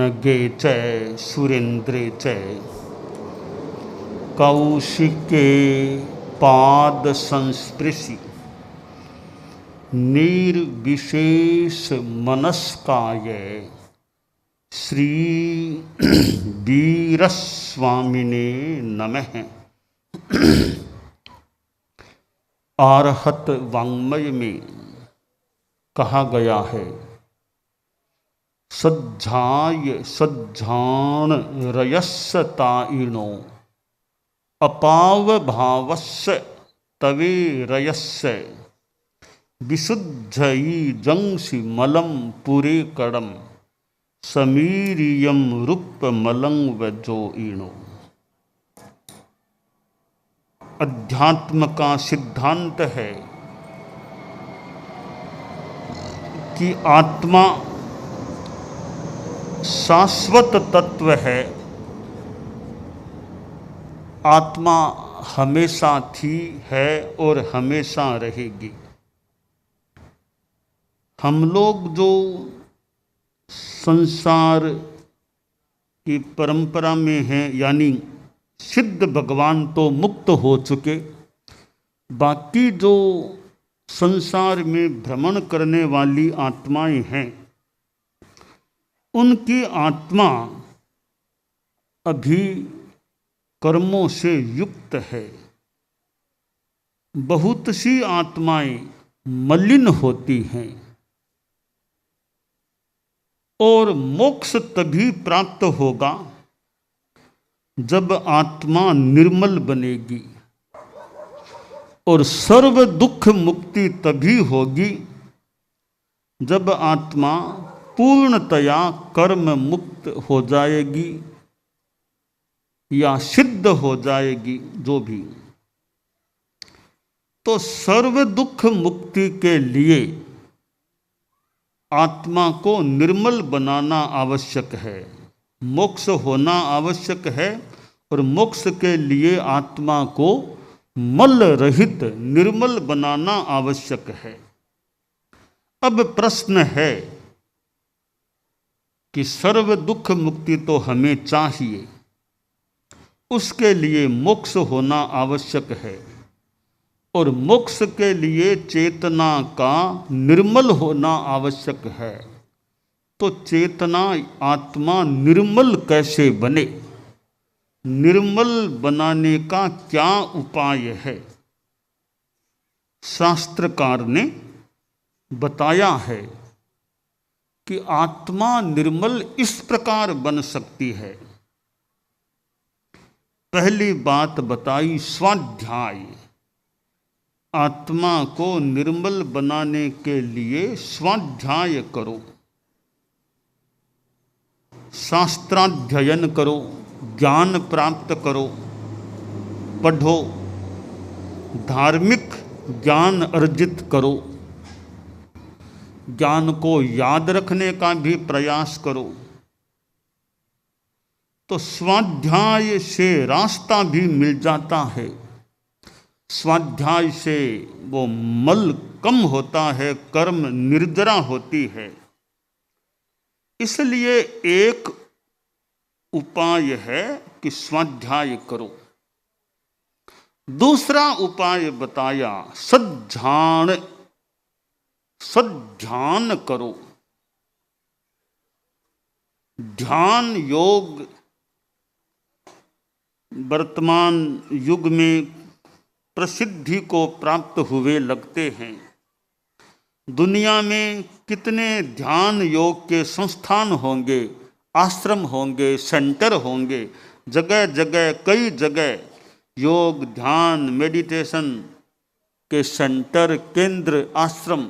नगे च सुरेंद्रे च कौशिके पाद संस्पृशि निर्विशेष मनस्काय श्री वीरस्वामिने नमः। आरहत वाङ्मय में कहा गया है, सज्जाय सज्जान रयस्सताइनो अपाव भावस्य तवे रयस्य विशुद्धई जंसि मलं पुरे कड़म समीरियम रूप मलंग वजो ईणो। अध्यात्म का सिद्धांत है कि आत्मा शाश्वत तत्व है। आत्मा हमेशा थी, है और हमेशा रहेगी। हम लोग जो संसार की परंपरा में हैं, यानी सिद्ध भगवान तो मुक्त हो चुके, बाकी जो संसार में भ्रमण करने वाली आत्माएं हैं, उनकी आत्मा अभी कर्मों से युक्त है। बहुत सी आत्माएं मलिन होती हैं और मोक्ष तभी प्राप्त होगा जब आत्मा निर्मल बनेगी, और सर्व दुख मुक्ति तभी होगी जब आत्मा पूर्णतया कर्म मुक्त हो जाएगी या सिद्ध हो जाएगी, जो भी। तो सर्व दुख मुक्ति के लिए आत्मा को निर्मल बनाना आवश्यक है, मोक्ष होना आवश्यक है, और मोक्ष के लिए आत्मा को मल रहित निर्मल बनाना आवश्यक है। अब प्रश्न है कि सर्व दुख मुक्ति तो हमें चाहिए, उसके लिए मोक्ष होना आवश्यक है, और मोक्ष के लिए चेतना का निर्मल होना आवश्यक है। तो चेतना आत्मा निर्मल कैसे बने? निर्मल बनाने का क्या उपाय है? शास्त्रकार ने बताया है कि आत्मा निर्मल इस प्रकार बन सकती है। पहली बात बताई स्वाध्याय। आत्मा को निर्मल बनाने के लिए स्वाध्याय करो, शास्त्राध्ययन करो, ज्ञान प्राप्त करो, पढ़ो, धार्मिक ज्ञान अर्जित करो, ज्ञान को याद रखने का भी प्रयास करो। तो स्वाध्याय से रास्ता भी मिल जाता है। स्वाध्याय से वो मल कम होता है, कर्म निर्जरा होती है। इसलिए एक उपाय है कि स्वाध्याय करो। दूसरा उपाय बताया, सद्ध्यान करो। ध्यान योग वर्तमान युग में प्रसिद्धि को प्राप्त हुए लगते हैं। दुनिया में कितने ध्यान योग के संस्थान होंगे, आश्रम होंगे, सेंटर होंगे, जगह जगह कई जगह योग ध्यान मेडिटेशन के सेंटर, केंद्र, आश्रम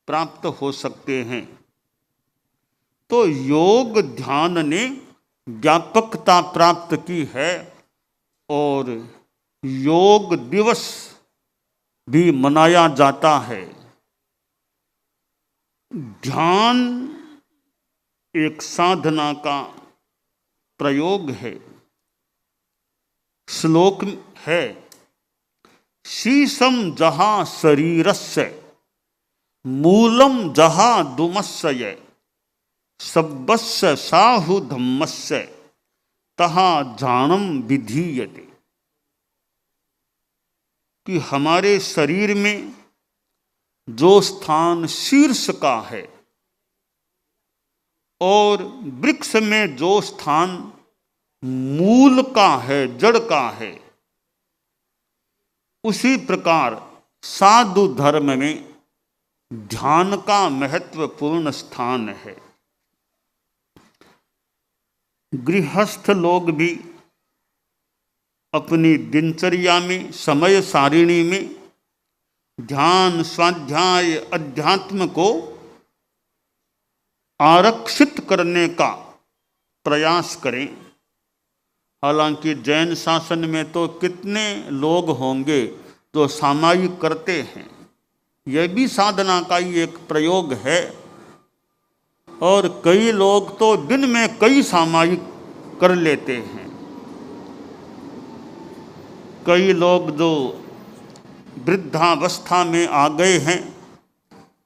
प्राप्त हो सकते हैं। तो योग ध्यान ने व्यापकता प्राप्त की है, और योग दिवस भी मनाया जाता है। ध्यान एक साधना का प्रयोग है। श्लोक है, शीशम जहा शरीरस्य मूलम जहा दुमस्य सब्बस्य साहु धम्मस्य तहा जानम विधीयते, कि हमारे शरीर में जो स्थान शीर्ष का है और वृक्ष में जो स्थान मूल का है, जड़ का है, उसी प्रकार साधु धर्म में ध्यान का महत्वपूर्ण स्थान है। गृहस्थ लोग भी अपनी दिनचर्या में, समय सारिणी में ध्यान, स्वाध्याय, अध्यात्म को आरक्षित करने का प्रयास करें। हालांकि जैन शासन में तो कितने लोग होंगे जो सामायिक करते हैं, यह भी साधना का ही एक प्रयोग है। और कई लोग तो दिन में कई सामायिक कर लेते हैं। कई लोग जो वृद्धावस्था में आ गए हैं,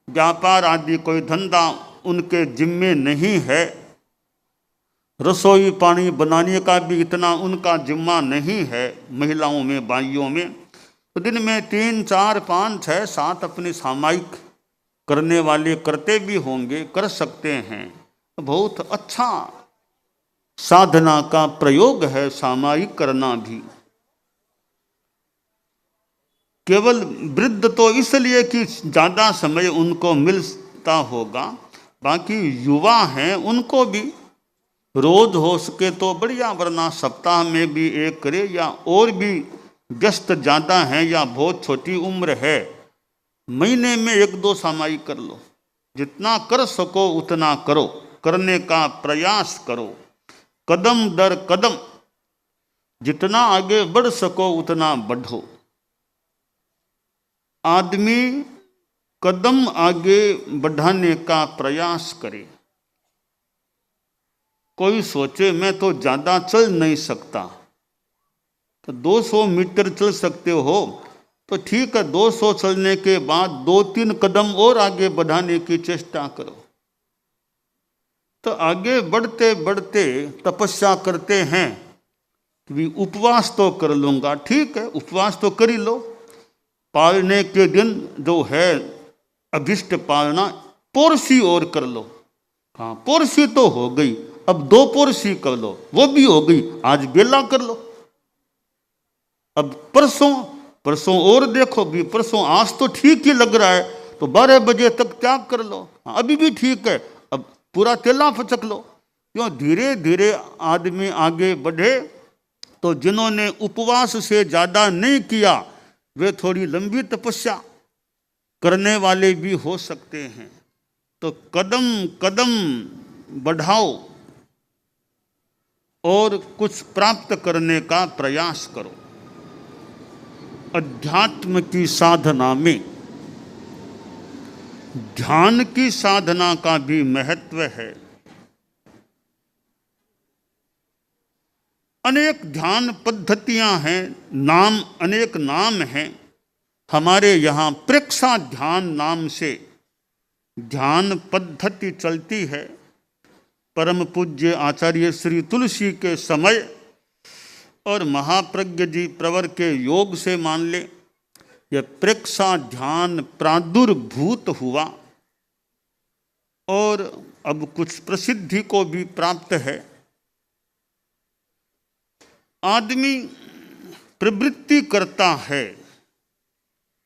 व्यापार आदि कोई धंधा उनके जिम्मे नहीं है, रसोई पानी बनाने का भी इतना उनका जिम्मा नहीं है, महिलाओं में, बाइयों में, तो दिन में 3, 4, 5, 6, 7 अपने सामायिक करने वाले करते भी होंगे, कर सकते हैं। बहुत अच्छा साधना का प्रयोग है सामायिक करना भी। केवल वृद्ध तो इसलिए कि ज़्यादा समय उनको मिलता होगा, बाकी युवा हैं उनको भी रोज हो सके तो बढ़िया, वरना सप्ताह में भी एक करे, या और भी व्यस्त ज़्यादा हैं या बहुत छोटी उम्र है, महीने में 1-2 सामायिक कर लो। जितना कर सको उतना करो, करने का प्रयास करो, कदम दर कदम जितना आगे बढ़ सको उतना बढ़ो। आदमी कदम आगे बढ़ाने का प्रयास करे। कोई सोचे मैं तो ज़्यादा चल नहीं सकता, तो 200 मीटर चल सकते हो तो ठीक है, 200 चलने के बाद 2-3 कदम और आगे बढ़ाने की चेष्टा करो। तो आगे बढ़ते बढ़ते तपस्या करते हैं कि उपवास तो कर लूँगा, ठीक है, उपवास तो कर ही लो। पालने के दिन जो है अभिष्ट पालना, पोरसी और कर लो। हाँ, पोरसी तो हो गई, अब 2 पोरसी कर लो, वो भी हो गई, आज बेला कर लो। अब परसों और देखो भी, परसों आज तो ठीक ही लग रहा है तो 12 बजे तक त्याग कर लो। हाँ, अभी भी ठीक है, अब पूरा तेला फचक लो। क्यों? धीरे धीरे आदमी आगे बढ़े तो जिन्होंने उपवास से ज़्यादा नहीं किया वे थोड़ी लंबी तपस्या करने वाले भी हो सकते हैं। तो कदम कदम बढ़ाओ और कुछ प्राप्त करने का प्रयास करो। अध्यात्म की साधना में ध्यान की साधना का भी महत्व है। अनेक ध्यान पद्धतियां हैं, अनेक नाम हैं। हमारे यहाँ प्रेक्षा ध्यान नाम से ध्यान पद्धति चलती है। परम पूज्य आचार्य श्री तुलसी के समय और महाप्रज्ञ जी प्रवर के योग से मान ले, यह प्रेक्षा ध्यान प्रादुर्भूत हुआ और अब कुछ प्रसिद्धि को भी प्राप्त है। आदमी प्रवृत्ति करता है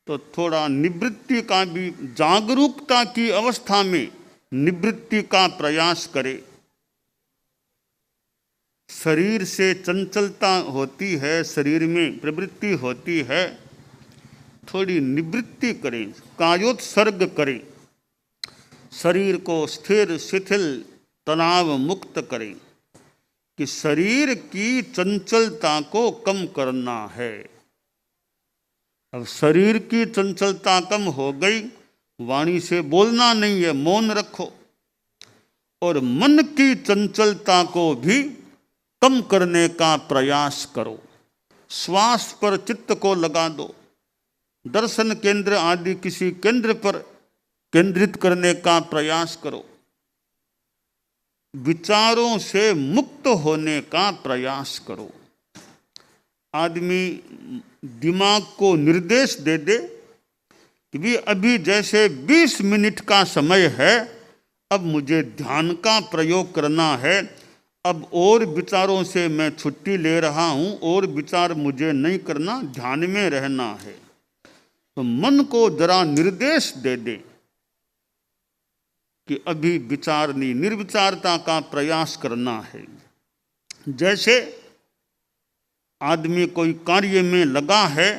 तो थोड़ा निवृत्ति का भी, जागरूकता की अवस्था में निवृत्ति का प्रयास करे। शरीर से चंचलता होती है, शरीर में प्रवृत्ति होती है, थोड़ी निवृत्ति करें, कायोत्सर्ग करें, शरीर को स्थिर शिथिल तनाव मुक्त करें कि शरीर की चंचलता को कम करना है। अब शरीर की चंचलता कम हो गई, वाणी से बोलना नहीं है, मौन रखो। और मन की चंचलता को भी कम करने का प्रयास करो। श्वास पर चित्त को लगा दो, दर्शन केंद्र आदि किसी केंद्र पर केंद्रित करने का प्रयास करो। विचारों से मुक्त होने का प्रयास करो। आदमी दिमाग को निर्देश दे दे कि भी अभी जैसे 20 मिनट का समय है, अब मुझे ध्यान का प्रयोग करना है, अब और विचारों से मैं छुट्टी ले रहा हूँ, और विचार मुझे नहीं करना, ध्यान में रहना है। तो मन को जरा निर्देश दे दे कि अभी विचार नहीं, निर्विचारता का प्रयास करना है। जैसे आदमी कोई कार्य में लगा है,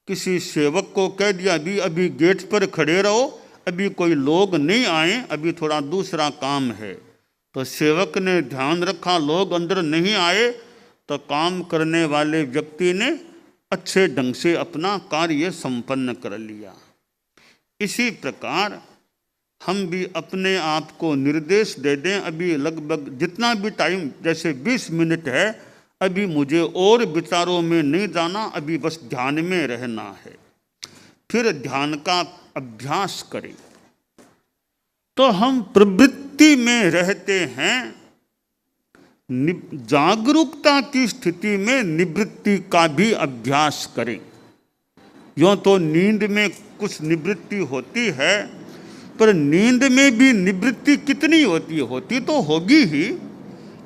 किसी सेवक को कह दिया अभी अभी गेट पर खड़े रहो, अभी कोई लोग नहीं आए, अभी थोड़ा दूसरा काम है। तो सेवक ने ध्यान रखा, लोग अंदर नहीं आए, तो काम करने वाले व्यक्ति ने अच्छे ढंग से अपना कार्य संपन्न कर लिया। इसी प्रकार हम भी अपने आप को निर्देश दे दें, अभी लगभग जितना भी टाइम, जैसे 20 मिनट है, अभी मुझे और विचारों में नहीं जाना, अभी बस ध्यान में रहना है। फिर ध्यान का अभ्यास करें तो हम प्रवृत्ति में रहते हैं। जागरूकता की स्थिति में निवृत्ति का भी अभ्यास करें। यूँ तो नींद में कुछ निवृत्ति होती है, पर नींद में भी निवृत्ति कितनी होती है? होती तो होगी ही,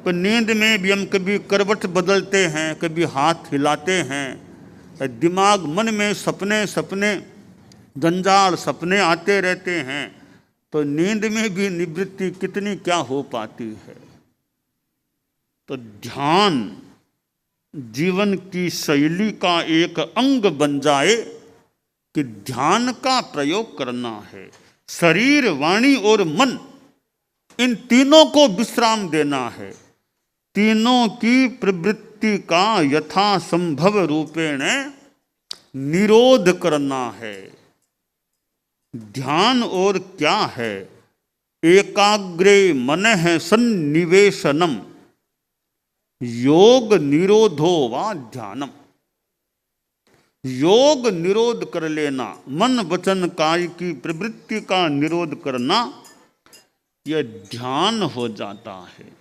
पर नींद में भी हम कभी करवट बदलते हैं, कभी हाथ हिलाते हैं, दिमाग मन में सपने सपने जंजाल सपने आते रहते हैं, तो नींद में भी निवृत्ति कितनी क्या हो पाती है। तो ध्यान जीवन की शैली का एक अंग बन जाए कि ध्यान का प्रयोग करना है। शरीर, वाणी और मन, इन तीनों को विश्राम देना है। तीनों की प्रवृत्ति का यथासंभव रूपेण निरोध करना है। ध्यान और क्या है? एकाग्रे मनः सन्निवेशनम योग निरोधो वा ध्यानम। योग निरोध कर लेना, मन वचन काय की प्रवृत्ति का निरोध करना, यह ध्यान हो जाता है।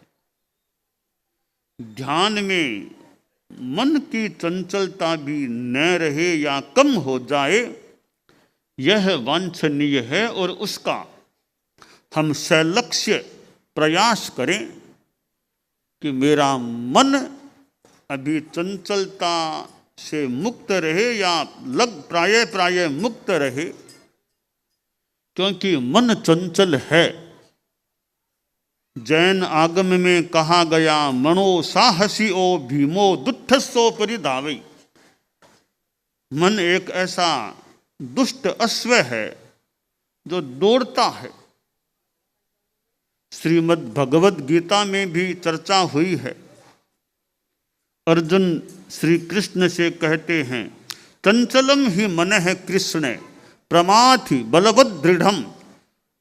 ध्यान में मन की चंचलता भी न रहे या कम हो जाए, यह वांछनीय है, और उसका हम सलक्ष्य प्रयास करें कि मेरा मन अभी चंचलता से मुक्त रहे या प्राय मुक्त रहे, क्योंकि मन चंचल है। जैन आगम में कहा गया, मनो साहसी ओ भीमो दुष्टस्सो परिधावै। मन एक ऐसा दुष्ट अश्व है जो दौड़ता है। श्रीमद् भगवद गीता में भी चर्चा हुई है। अर्जुन श्री कृष्ण से कहते हैं, चंचलम ही मनः कृष्ण प्रमाथि बलवद दृढ़म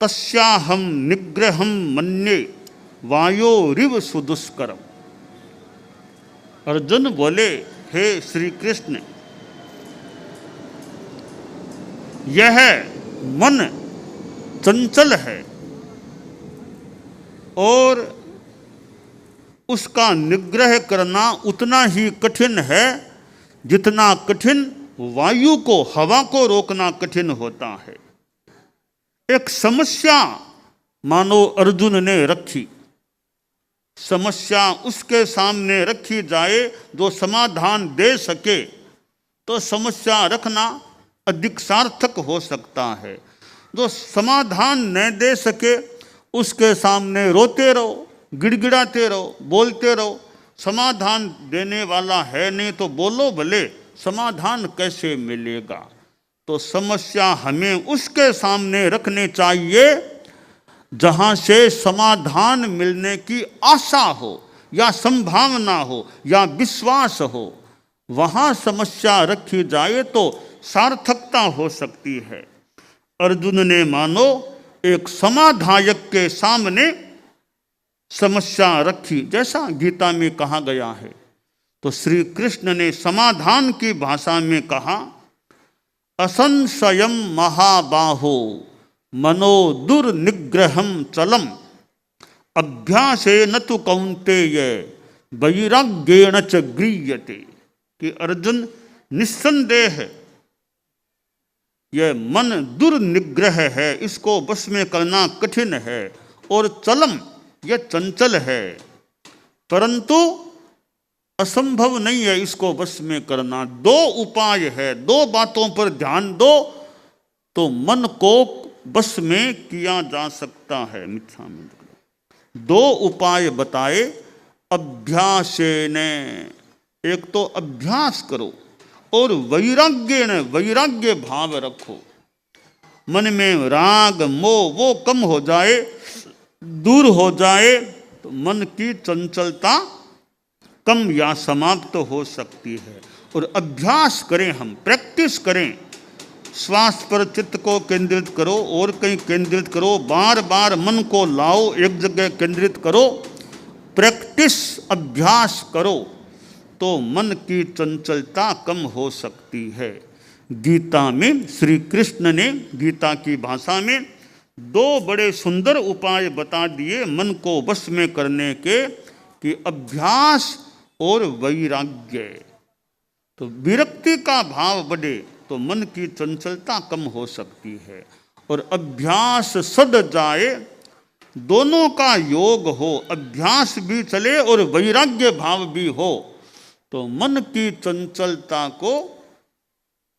तस्याहम निग्रहम मन्ये वायोरिव सुदुष्करम। अर्जुन बोले, हे श्री कृष्ण, यह मन चंचल है और उसका निग्रह करना उतना ही कठिन है जितना कठिन वायु को, हवा को रोकना कठिन होता है। एक समस्या मानो अर्जुन ने रखी, समस्या उसके सामने रखी जाए जो समाधान दे सके, तो समस्या रखना अधिक सार्थक हो सकता है। जो समाधान न दे सके उसके सामने रोते रहो, गिड़गिड़ाते रहो, बोलते रहो। समाधान देने वाला है नहीं तो बोलो भले, समाधान कैसे मिलेगा? तो समस्या हमें उसके सामने रखने चाहिए जहाँ से समाधान मिलने की आशा हो या संभावना हो या विश्वास हो। वहाँ समस्या रखी जाए तो सार्थकता हो सकती है। अर्जुन ने मानो एक समाधायक के सामने समस्या रखी, जैसा गीता में कहा गया है। तो श्री कृष्ण ने समाधान की भाषा में कहा, असंशयम महाबाहो मनो दुर्निग्रहम चलम अभ्यासेन तु कौन्तेय वैराग्येण च गृह्यते। कि अर्जुन निस्संदेह यह मन दुर्निग्रह है, इसको वश में करना कठिन है, और चलम यह चंचल है, परंतु असंभव नहीं है इसको वश में करना। दो उपाय है, दो बातों पर ध्यान दो तो मन को वश में किया जा सकता है। मिथ्या में दो उपाय बताए अभ्यासेन, एक तो अभ्यास करो और वैराग्य ने वैराग्य भाव रखो। मन में राग मोह वो कम हो जाए, दूर हो जाए तो मन की चंचलता कम या समाप्त हो सकती है। और अभ्यास करें, हम प्रैक्टिस करें, श्वास पर चित्त को केंद्रित करो और कहीं केंद्रित करो, बार बार मन को लाओ, एक जगह केंद्रित करो, प्रैक्टिस अभ्यास करो तो मन की चंचलता कम हो सकती है। गीता में श्री कृष्ण ने गीता की भाषा में दो बड़े सुंदर उपाय बता दिए मन को वश में करने के, कि अभ्यास और वैराग्य। तो विरक्ति का भाव बढ़े तो मन की चंचलता कम हो सकती है, और अभ्यास सद जाए, दोनों का योग हो, अभ्यास भी चले और वैराग्य भाव भी हो, तो मन की चंचलता को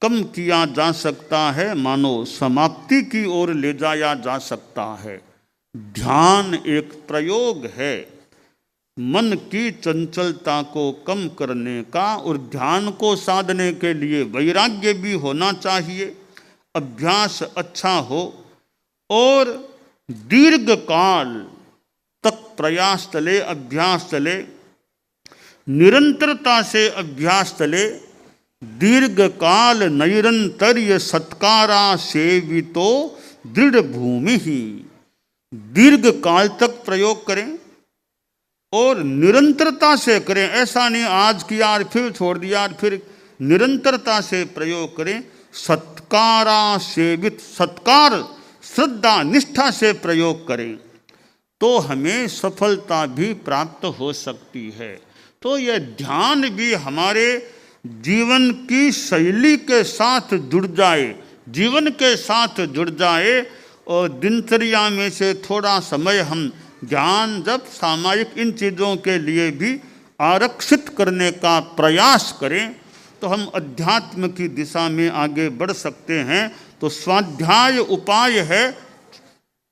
कम किया जा सकता है, मानो समाप्ति की ओर ले जाया जा सकता है। ध्यान एक प्रयोग है मन की चंचलता को कम करने का, और ध्यान को साधने के लिए वैराग्य भी होना चाहिए, अभ्यास अच्छा हो और दीर्घ काल तक प्रयास चले, अभ्यास चले, निरंतरता से अभ्यास चले। दीर्घ काल नैरंतर्य सत्कारा सेवितो दृढ़ भूमि ही। दीर्घ काल तक प्रयोग करें और निरंतरता से करें, ऐसा नहीं आज किया और फिर छोड़ दिया, फिर निरंतरता से प्रयोग करें। सत्कारा सेवित, सत्कार श्रद्धा निष्ठा से प्रयोग करें तो हमें सफलता भी प्राप्त हो सकती है। तो यह ध्यान भी हमारे जीवन की शैली के साथ जुड़ जाए, जीवन के साथ जुड़ जाए, और दिनचर्या में से थोड़ा समय हम ज्ञान जब सामायिक इन चीज़ों के लिए भी आरक्षित करने का प्रयास करें तो हम अध्यात्म की दिशा में आगे बढ़ सकते हैं। तो स्वाध्याय उपाय है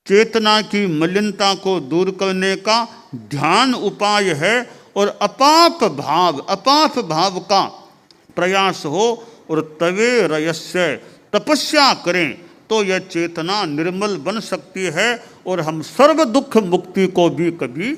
चेतना की मलिनता को दूर करने का, ध्यान उपाय है, और अपाप भाव का प्रयास हो, और तवे रयस्य तपस्या करें तो यह चेतना निर्मल बन सकती है और हम सर्व दुख मुक्ति को भी कभी